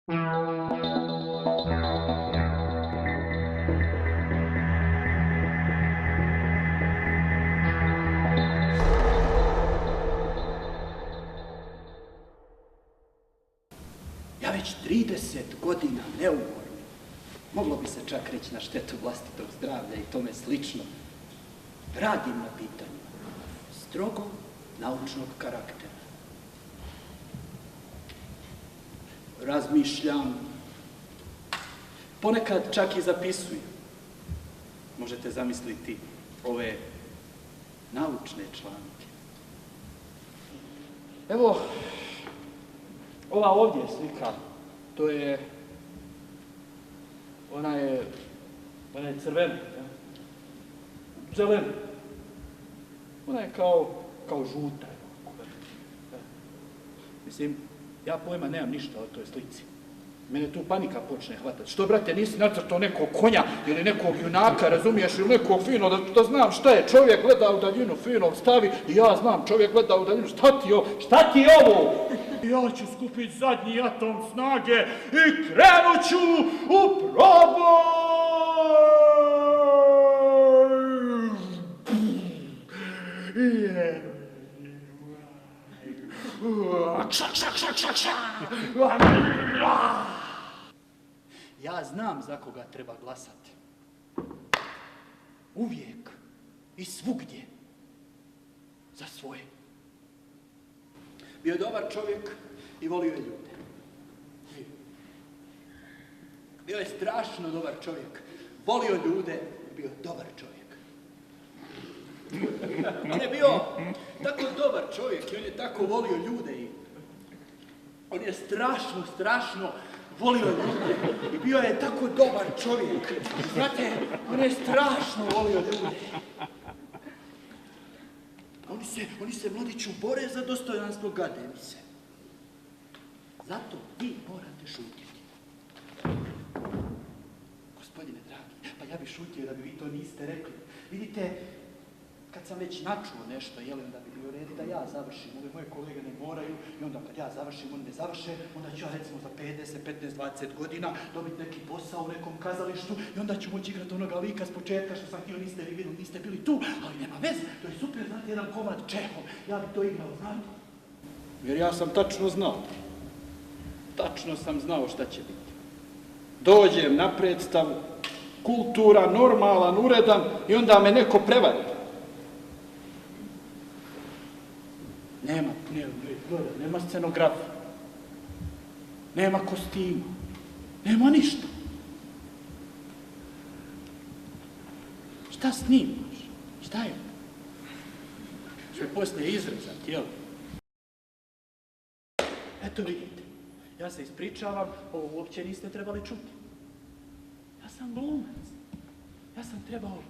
Ja već 30 godina neumorno, moglo bi se čak reći na štetu vlastitog zdravlja i tome slično, radim na pitanju strogo naučnog karaktera. Razmišljam, ponekad čak i zapisujem. Možete zamisliti ove naučne članke. Evo, ova ovdje slika, to je, ona je crvena, ja? Zelena. Ona je kao žuta. Ja. Mislim, ja pojma nemam ništa o toj slici. Mene tu panika počne hvatati. Što, brate, nisi nacrtao nekog konja ili nekog junaka, razumiješ, ili nekog fino, da znam šta je. Čovjek gleda u daljinu, fino stavi i ja znam, čovjek gleda u daljinu, šta ti je ovo? Ja ću skupiti zadnji atom snage i krenut ću u proboj! Ja znam za koga treba glasati. Uvijek i svugdje za svoje. Bio je dobar čovjek i volio je ljude. Bio je strašno dobar čovjek. Volio ljude, bio je dobar čovjek. On je bio tako dobar čovjek i on je tako volio ljude i on je strašno volio ljude i bio je tako dobar čovjek. Znate, on je strašno volio ljude. Oni se, mladiću, bore za dostojanstvo, gade mi se. Zato vi morate šutiti. Gospodine dragi, pa ja bi šutio da bi vi to niste rekli. Vidite, kad sam već načuo nešto, onda bi bio red da ja završim. Ove moje kolege ne moraju i onda kad ja završim, oni ne završe, onda ću ja recimo za 50, 15, 20 godina dobiti neki posao u nekom kazalištu i onda ću moći igrati onoga lika s početka što sam htio, niste vi vidjeli, niste bili tu, ali nema veze, to je super, znate, jedan komad Čehov, ja bi to igrao, znate. Jer ja sam tačno znao šta će biti. Dođem na predstavu, kultura, normalan, uredan i onda me neko prevari. Nema scenografije, nema kostima, nema ništa. Šta snimaš? Šta je? Što je poslije izrezat, jel? Eto vidite, ja se ispričavam, ovo uopće niste trebali čuti. Ja sam glumac, ja sam trebao